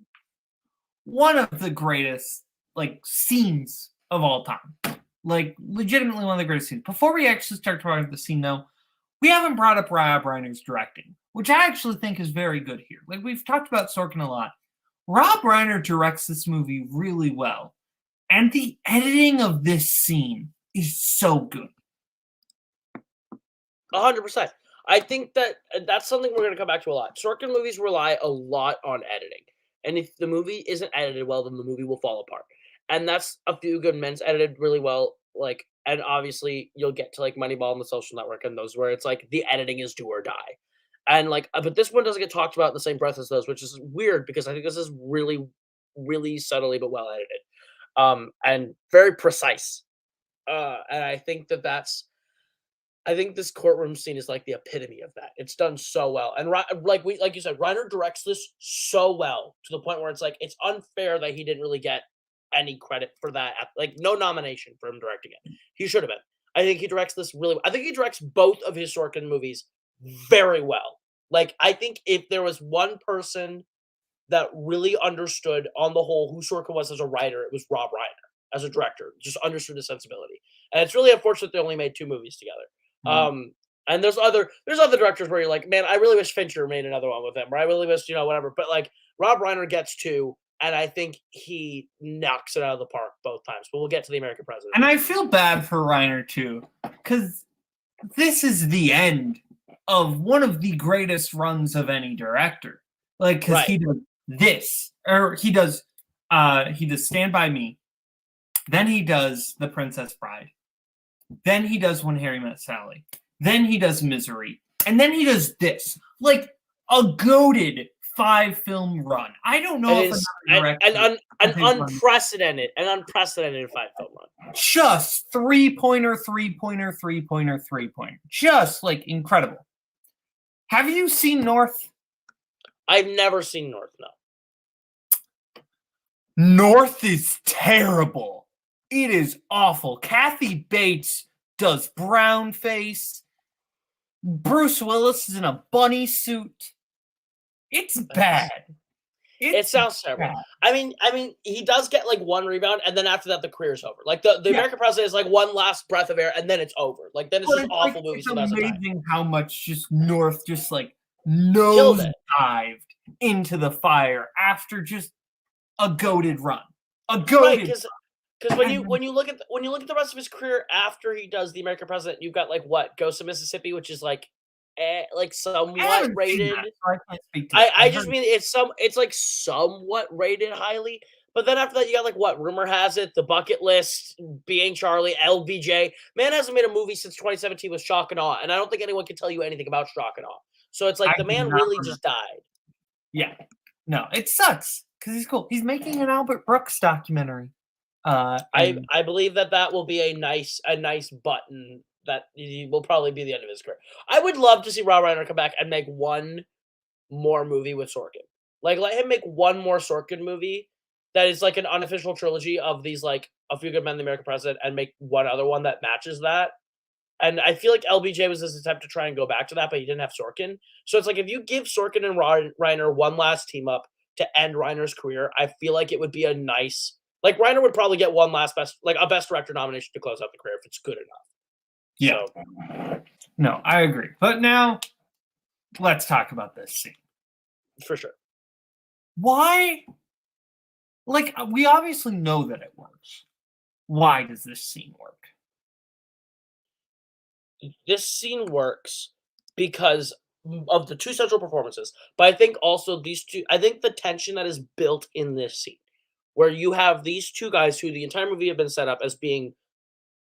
One of the greatest like scenes of all time. Like, legitimately one of the greatest scenes. Before we actually start talking about the scene, though, we haven't brought up Rob Reiner's directing, which I actually think is very good here. Like, we've talked about Sorkin a lot. Rob Reiner directs this movie really well. And the editing of this scene is so good. 100%. I think that's something we're going to come back to a lot. Sorkin movies rely a lot on editing. And if the movie isn't edited well, then the movie will fall apart. And that's A Few Good Men's edited really well. Like, and obviously you'll get to like Moneyball and The Social Network and those where it's like the editing is do or die. And like, but this one doesn't get talked about in the same breath as those, which is weird because I think this is really, really subtly but well edited, and very precise. And I think I think this courtroom scene is like the epitome of that. It's done so well, and like you said, Reiner directs this so well to the point where it's like it's unfair that he didn't really get any credit for that. Like, no nomination for him directing it. He should have been. I think he directs this really well. I think he directs both of his Sorkin movies very well. Like, I think if there was one person that really understood on the whole who Sorkin was as a writer, it was Rob Reiner as a director. Just understood his sensibility. And it's really unfortunate they only made 2 movies together. Mm-hmm. And there's other directors where you're like, man, I really wish Fincher made another one with him, or I really wish, whatever. But like, Rob Reiner gets 2. And I think he knocks it out of the park both times. But we'll get to The American President. And I feel bad for Reiner, too. Because this is the end of one of the greatest runs of any director. Like, because he does this. Or he does Stand By Me. Then he does The Princess Bride. Then he does When Harry Met Sally. Then he does Misery. And then he does this. Like, a goated 5-film run. I don't know if an unprecedented 5-film run. Just three-pointer. Just like incredible. Have you seen North? I've never seen North, no. North is terrible. It is awful. Kathy Bates does brown face. Bruce Willis is in a bunny suit. It's bad. It sounds terrible. Bad. I mean, he does get like one rebound, and then after that, the career's over. Like the American President is like one last breath of air, and then it's over. Like then it's just awful movies. It's amazing how much just North just like nose dived into the fire after just a goated run. Because when you look at the rest of his career after he does the American President, you've got like what Ghost of Mississippi, which is like somewhat rated. I just mean it's like somewhat rated highly. But then after that, you got like what Rumor Has It, The Bucket List, Being Charlie, LBJ. Man hasn't made a movie since 2017 with Shock and Awe, and I don't think anyone can tell you anything about Shock and Awe. So it's like the man really just died. Yeah, no, it sucks because he's cool. He's making an Albert Brooks documentary. I believe that will be a nice button that will probably be the end of his career. I would love to see Rob Reiner come back and make one more movie with Sorkin. Like, let him make one more Sorkin movie that is like an unofficial trilogy of these, like A Few Good Men, The American President, and make one other one that matches that. And I feel like LBJ was his attempt to try and go back to that, but he didn't have Sorkin. So it's like if you give Sorkin and Reiner one last team up to end Reiner's career, I feel like it would be a nice. Like Reiner would probably get one last best director nomination to close out the career if it's good enough. Yeah. So. No, I agree. But now let's talk about this scene. For sure. Why? Like, we obviously know that it works. Why does this scene work? This scene works because of the two central performances. But I think also I think the tension that is built in this scene, where you have these two guys who the entire movie have been set up as being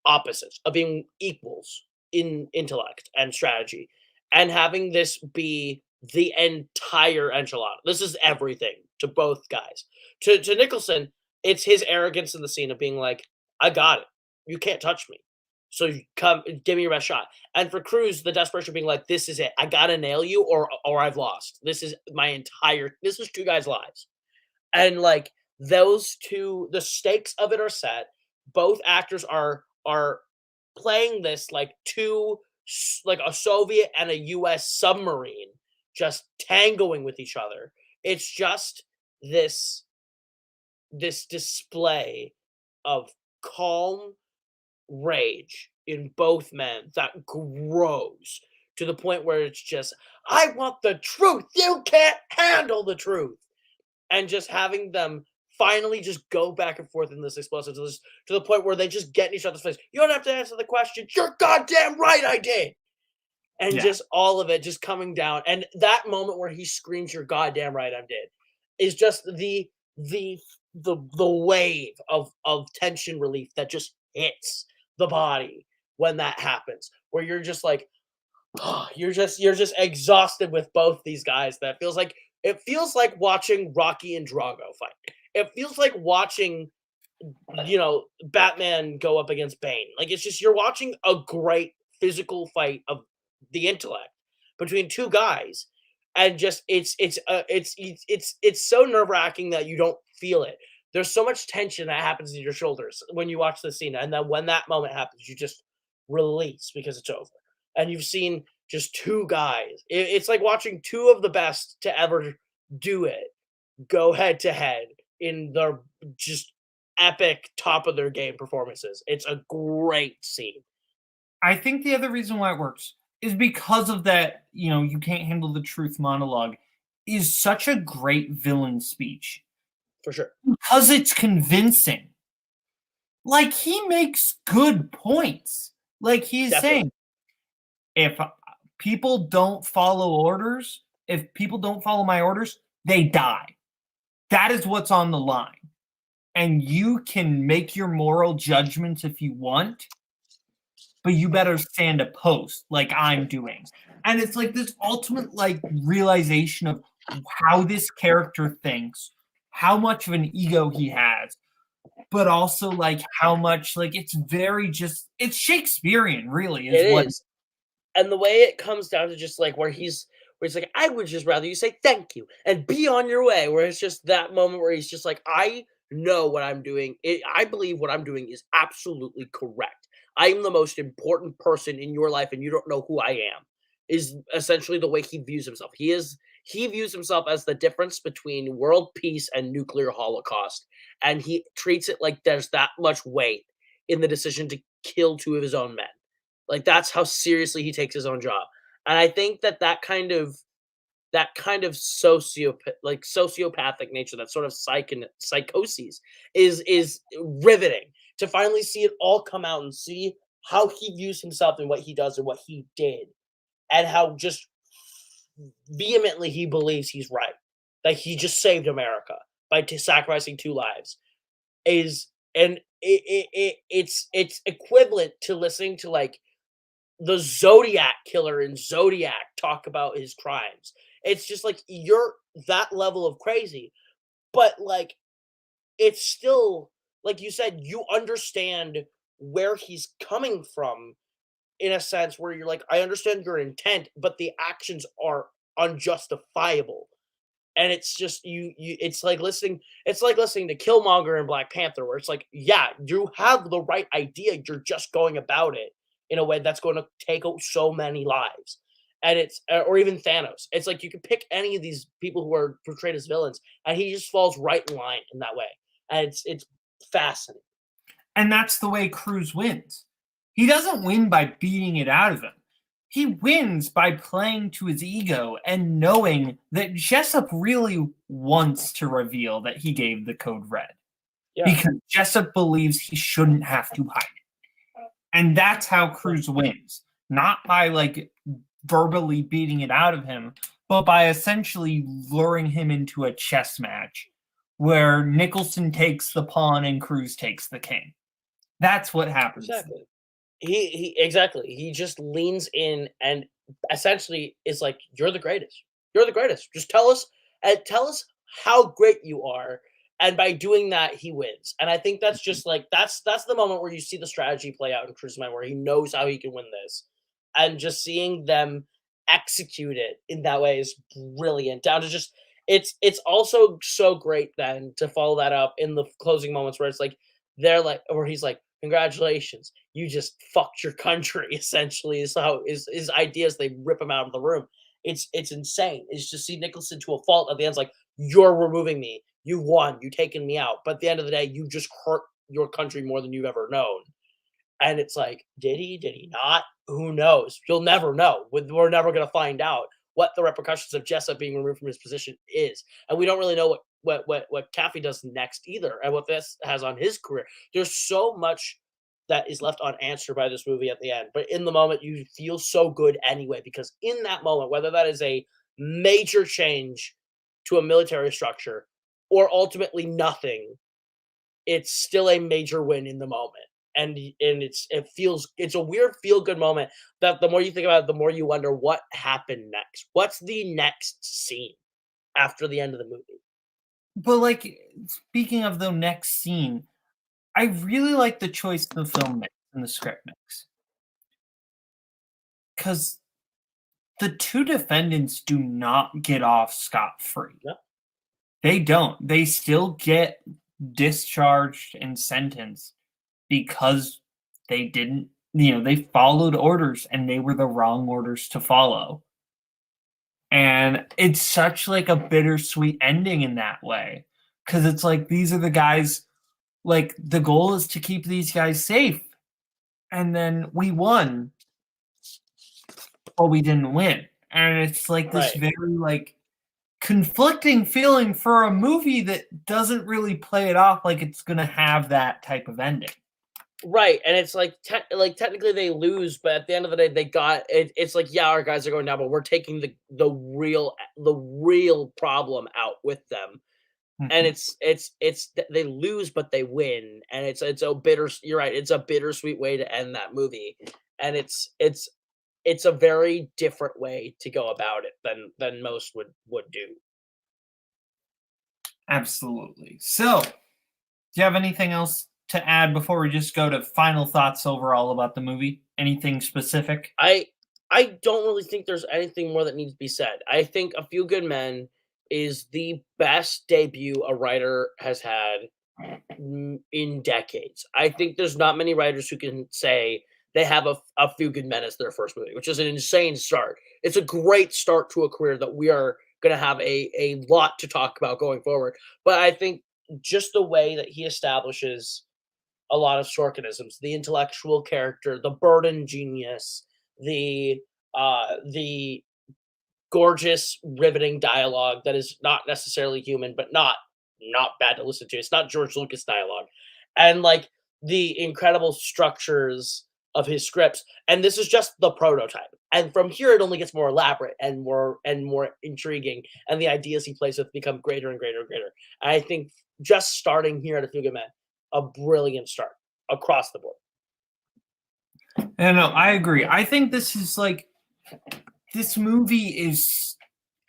opposites, of being equals in intellect and strategy, and having this be the entire enchilada. This is everything to both guys. To Nicholson, it's his arrogance in the scene of being like, I got it. You can't touch me. So you come, give me your best shot. And for Cruise, the desperation of being like, this is it. I gotta nail you or I've lost. This is two guys' lives. And like those two, the stakes of it are set. Both actors are playing this like a Soviet and a US submarine just tangoing with each other. It's just this display of calm rage in both men that grows to the point where it's just, I want the truth. You can't handle the truth. And just having them finally just go back and forth in this explosive to the point where they just get in each other's face. You don't have to answer the question. You're goddamn right I did. And just all of it just coming down. And that moment where he screams, you're goddamn right I did, is just the wave of tension relief that just hits the body when that happens, where you're just like, oh, you're just exhausted with both these guys. It feels like watching Rocky and Drago fight. It feels like watching, Batman go up against Bane. Like, it's just, you're watching a great physical fight of the intellect between two guys. And just, it's so nerve-wracking that you don't feel it. There's so much tension that happens in your shoulders when you watch the scene. And then when that moment happens, you just release because it's over. And you've seen just two guys. It's like watching two of the best to ever do it go head to head in their just epic top of their game performances. It's a great scene. I think the other reason why it works is because of that, you can't handle the truth monologue is such a great villain speech. For sure. Because it's convincing. Like, he makes good points. Like, he's saying, if people don't follow orders, if people don't follow my orders, they die. That is what's on the line. And you can make your moral judgments if you want, but you better stand a post like I'm doing. And it's like this ultimate like realization of how this character thinks, how much of an ego he has, but also like how much like it's very just it's Shakespearean, really, is It what is. And the way it comes down to just like where he's like, I would just rather you say thank you and be on your way. Where it's just that moment where he's just like, I know what I'm doing. I believe what I'm doing is absolutely correct. I am the most important person in your life, and you don't know who I am. Is essentially the way he views himself. He views himself as the difference between world peace and nuclear holocaust, and he treats it like there's that much weight in the decision to kill two of his own men. Like, that's how seriously he takes his own job. And I think that kind of sociopathic nature, that sort of psychosis is riveting to finally see it all come out and see how he views himself and what he does and what he did, and how just vehemently he believes he's right, that he just saved America by sacrificing two lives. It's equivalent to listening to like the Zodiac killer in Zodiac talk about his crimes. It's just like you're that level of crazy, but like it's still like you said, you understand where he's coming from in a sense where you're like, I understand your intent, but the actions are unjustifiable. And it's just it's like listening to Killmonger and Black Panther, where it's like, yeah, you have the right idea, you're just going about it in a way that's going to take out so many lives. And it's or even Thanos. It's like you could pick any of these people who are portrayed as villains, and he just falls right in line in that way. And it's fascinating. And that's the way Cruz wins. He doesn't win by beating it out of him. He wins by playing to his ego and knowing that Jessup really wants to reveal that he gave the code red. Yeah. Because Jessup believes he shouldn't have to hide it. And that's how Cruz wins. Not by like verbally beating it out of him, but by essentially luring him into a chess match where Nicholson takes the pawn and Cruz takes the king. That's what happens. Exactly. Exactly. He just leans in and essentially is like, "You're the greatest. You're the greatest. Just tell us how great you are." And by doing that, he wins. And I think that's just like that's the moment where you see the strategy play out in Cruz's mind, where he knows how he can win this, and just seeing them execute it in that way is brilliant. Down to just it's also so great then to follow that up in the closing moments where it's like they're like, where he's like, congratulations, you just fucked your country, essentially, is how his ideas, they rip him out of the room. It's insane. It's just see Nicholson to a fault at the end. It's like, you're removing me. You won. You taken me out. But at the end of the day, you just hurt your country more than you've ever known. And it's like, did he? Did he not? Who knows? You'll never know. We're never going to find out what the repercussions of Jessup being removed from his position is. And we don't really know what Caffey does next either, and what this has on his career. There's so much that is left unanswered by this movie at the end, but in the moment you feel so good anyway, because in that moment, whether that is a major change to a military structure or ultimately nothing, it's still a major win in the moment. And it's a weird feel good moment that the more you think about it, the more you wonder what happened next. What's the next scene after the end of the movie? But like, speaking of the next scene, I really like the choice of the film mix and the script mix. Because the two defendants do not get off scot-free. No. They don't. They still get discharged and sentenced because they didn't, they followed orders and they were the wrong orders to follow. And it's such like a bittersweet ending in that way. Because it's like, these are the guys, like the goal is to keep these guys safe. And then we won, but we didn't win. And it's like this very like conflicting feeling for a movie that doesn't really play it off like it's going to have that type of ending. Right, and it's like technically they lose, but at the end of the day, they got it. It's like, yeah, our guys are going down, but we're taking the real problem out with them, and it's they lose, but they win, and it's a bitter. You're right, it's a bittersweet way to end that movie, and it's a very different way to go about it than most would do. Absolutely. So, do you have anything else to add before we just go to final thoughts overall about the movie? Anything specific? I don't really think there's anything more that needs to be said. I think A Few Good Men is the best debut a writer has had in decades. I think there's not many writers who can say they have a Few Good Men as their first movie, which is an insane start. It's a great start to a career that we are going to have a lot to talk about going forward. But I think just the way that he establishes a lot of Sorkinisms, the intellectual character, the burden genius, the gorgeous, riveting dialogue that is not necessarily human, but not bad to listen to. It's not George Lucas dialogue, and like the incredible structures of his scripts. And this is just the prototype. And from here, it only gets more elaborate and more intriguing, and the ideas he plays with become greater and greater and greater. And I think just starting here at A Few Good Men, a brilliant start across the board. No, I agree. I think this is like this movie is.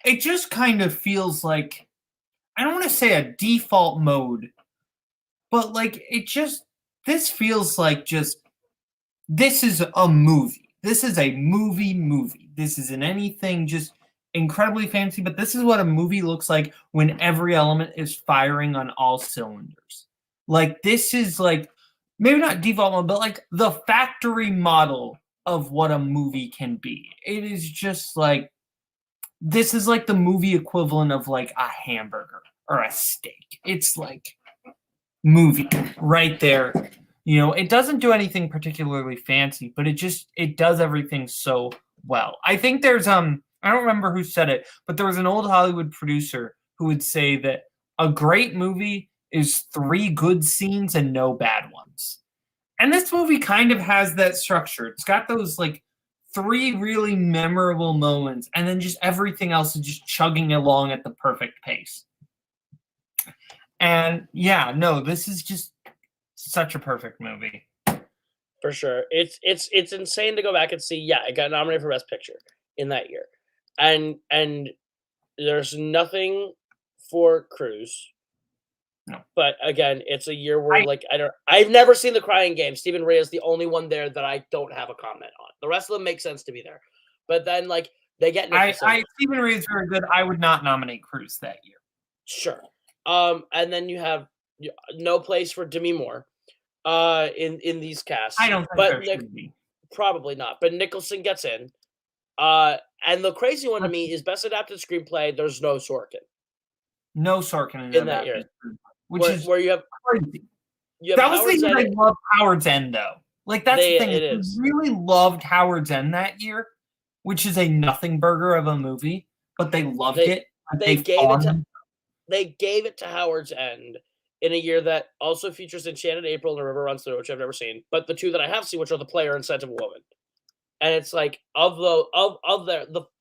It just kind of feels like I don't want to say a default mode, but like it just this feels like just this is a movie. This is a movie. This isn't anything just incredibly fancy, but this is what a movie looks like when every element is firing on all cylinders. Like this is like maybe not default mode, but like the factory model of what a movie can be. It is just like this is like the movie equivalent of like a hamburger or a steak. It's like movie right there. You know, it doesn't do anything particularly fancy, but it does everything so well. I think there's I don't remember who said it, but there was an old Hollywood producer who would say that a great movie is 3 good scenes and no bad ones. And this movie kind of has that structure. It's got those like 3 really memorable moments, and then just everything else is just chugging along at the perfect pace. And yeah, no, this is just such a perfect movie. For sure. It's insane to go back and see. Yeah, it got nominated for Best Picture in that year. And there's nothing for Cruise. No. But again, it's a year where I've never seen The Crying Game. Stephen Rea is the only one there that I don't have a comment on. The rest of them make sense to be there. But then like they get Stephen Rea is very good. I would not nominate Cruise that year. Sure. And then you have no place for Demi Moore in these casts. I don't think there should be. Probably not. But Nicholson gets in. And the crazy one to me is Best Adapted Screenplay. There's no Sorkin. No Sorkin in that year. Which is where you have crazy. That was the year I loved Howard's End, though. Like that's the thing. I really loved Howard's End that year, which is a nothing burger of a movie, but they loved it. They gave it to Howard's End in a year that also features Enchanted April and The River Runs Through, which I've never seen. But the 2 that I have seen, which are The Player and Scent of a Woman. And it's like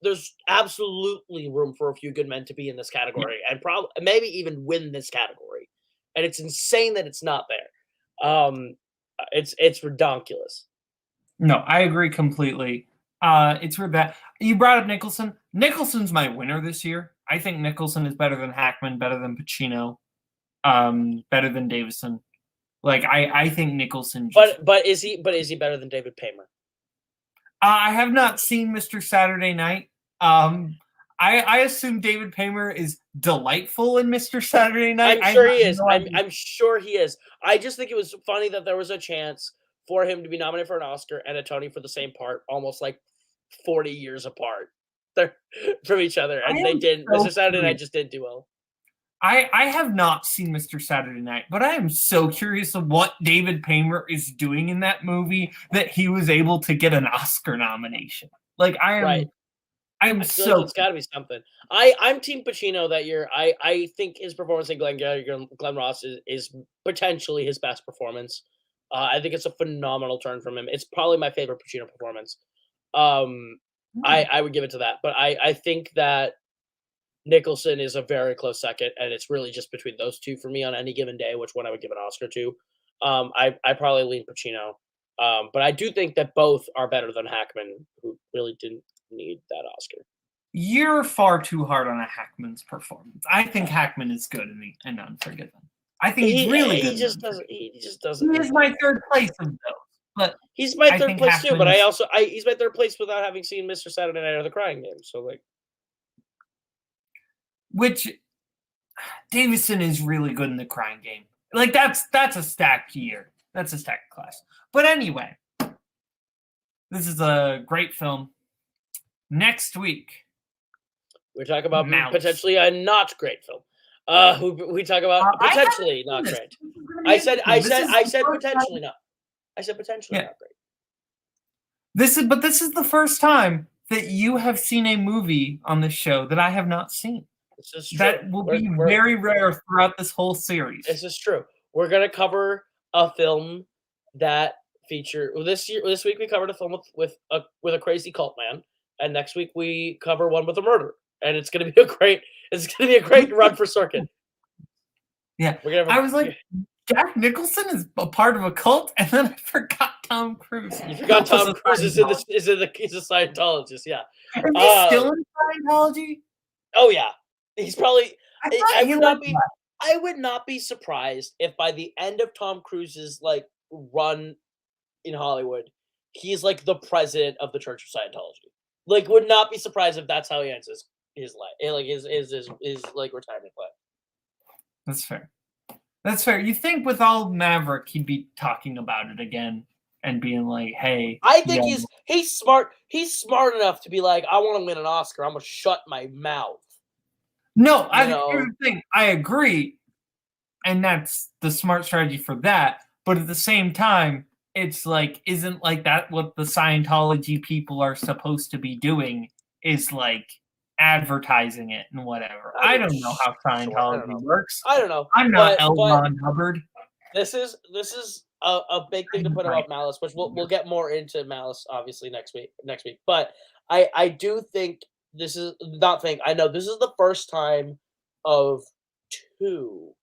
there's absolutely room for A Few Good Men to be in this category and probably maybe even win this category. And it's insane that it's not there. It's ridiculous. No, I agree completely. It's weird that you brought up Nicholson. Nicholson's my winner this year. I think Nicholson is better than Hackman, better than Pacino, better than Davison. Like I think Nicholson. But is he better than David Paymer? I have not seen Mr. Saturday Night. I assume David Paymer is delightful in Mr. Saturday Night. I'm sure he is. I'm sure he is. I just think it was funny that there was a chance for him to be nominated for an Oscar and a Tony for the same part, almost like 40 years apart from each other, and they didn't. Mr. Saturday Night just didn't do well. I have not seen Mr. Saturday Night, but I am so curious of what David Paymer is doing in that movie that he was able to get an Oscar nomination. Like I'm so like it's got to be something. I'm Team Pacino that year. I think his performance in Glenn Ross is potentially his best performance. I think it's a phenomenal turn from him. It's probably my favorite Pacino performance. I would give it to that, but I think that Nicholson is a very close second, and it's really just between those 2 for me on any given day, which one I would give an Oscar to. I probably lean Pacino, but I do think that both are better than Hackman, who really didn't need that Oscar. You're far too hard on a Hackman's performance. I think Hackman is good in Unforgiven. I think he's really good. He just doesn't. He is my third place of those, but he's my third place too. But he's my third place without having seen Mr. Saturday Night or The Crying Game. So like, which Davidson is really good in The Crying Game. Like that's a stacked year. That's a stacked class. But anyway, this is a great film. Next week, we talk about potentially a not great film. We talk about potentially not great. I said potentially not. I said potentially not great. This is the first time that you have seen a movie on the show that I have not seen. This is true. That will be very rare throughout this whole series. This is true. We're gonna cover a film that this week we covered a film with a crazy cult man, and next week we cover one with a murder, and it's gonna be a great run for Sorkin. Yeah, I was like, Jack Nicholson is a part of a cult, and then I forgot Tom Cruise. You forgot Tom Cruise is a Scientologist. Yeah, is he still in Scientology? Oh yeah, he's probably. I would not be surprised if by the end of Tom Cruise's like run in Hollywood, he's like the president of the Church of Scientology. Like, would not be surprised if that's how he ends his life, like his like retirement plan. That's fair. That's fair. You think with all Maverick, he'd be talking about it again and being like, "Hey." I think he's smart. He's smart enough to be like, "I want to win an Oscar. I'm gonna shut my mouth." No, here's the thing. I agree, and that's the smart strategy for that. But at the same time, it's like, isn't like that what the Scientology people are supposed to be doing? Is like advertising it and whatever. I don't know how Scientology works. I don't know. I'm not L. Ron Hubbard. This is a big thing to put about Malice, which we'll get more into Malice obviously next week. But I do think this is I know this is the first time of two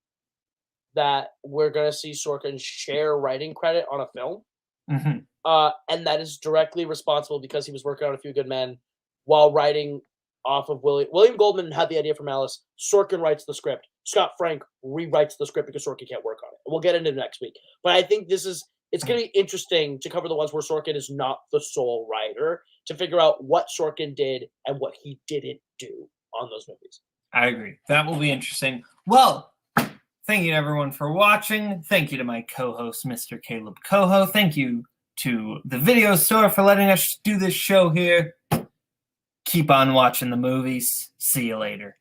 that we're gonna see Sorkin share writing credit on a film. Mm-hmm. And that is directly responsible because he was working on A Few Good Men while writing off of William Goldman had the idea for Malice. Sorkin writes the script. Scott Frank rewrites the script because Sorkin can't work on it. We'll get into it next week. But I think it's going to be interesting to cover the ones where Sorkin is not the sole writer, to figure out what Sorkin did and what he didn't do on those movies. I agree. That will be interesting. Well, thank you to everyone for watching. Thank you to my co-host, Mr. Caleb Koho. Thank you to the video store for letting us do this show here. Keep on watching the movies. See you later.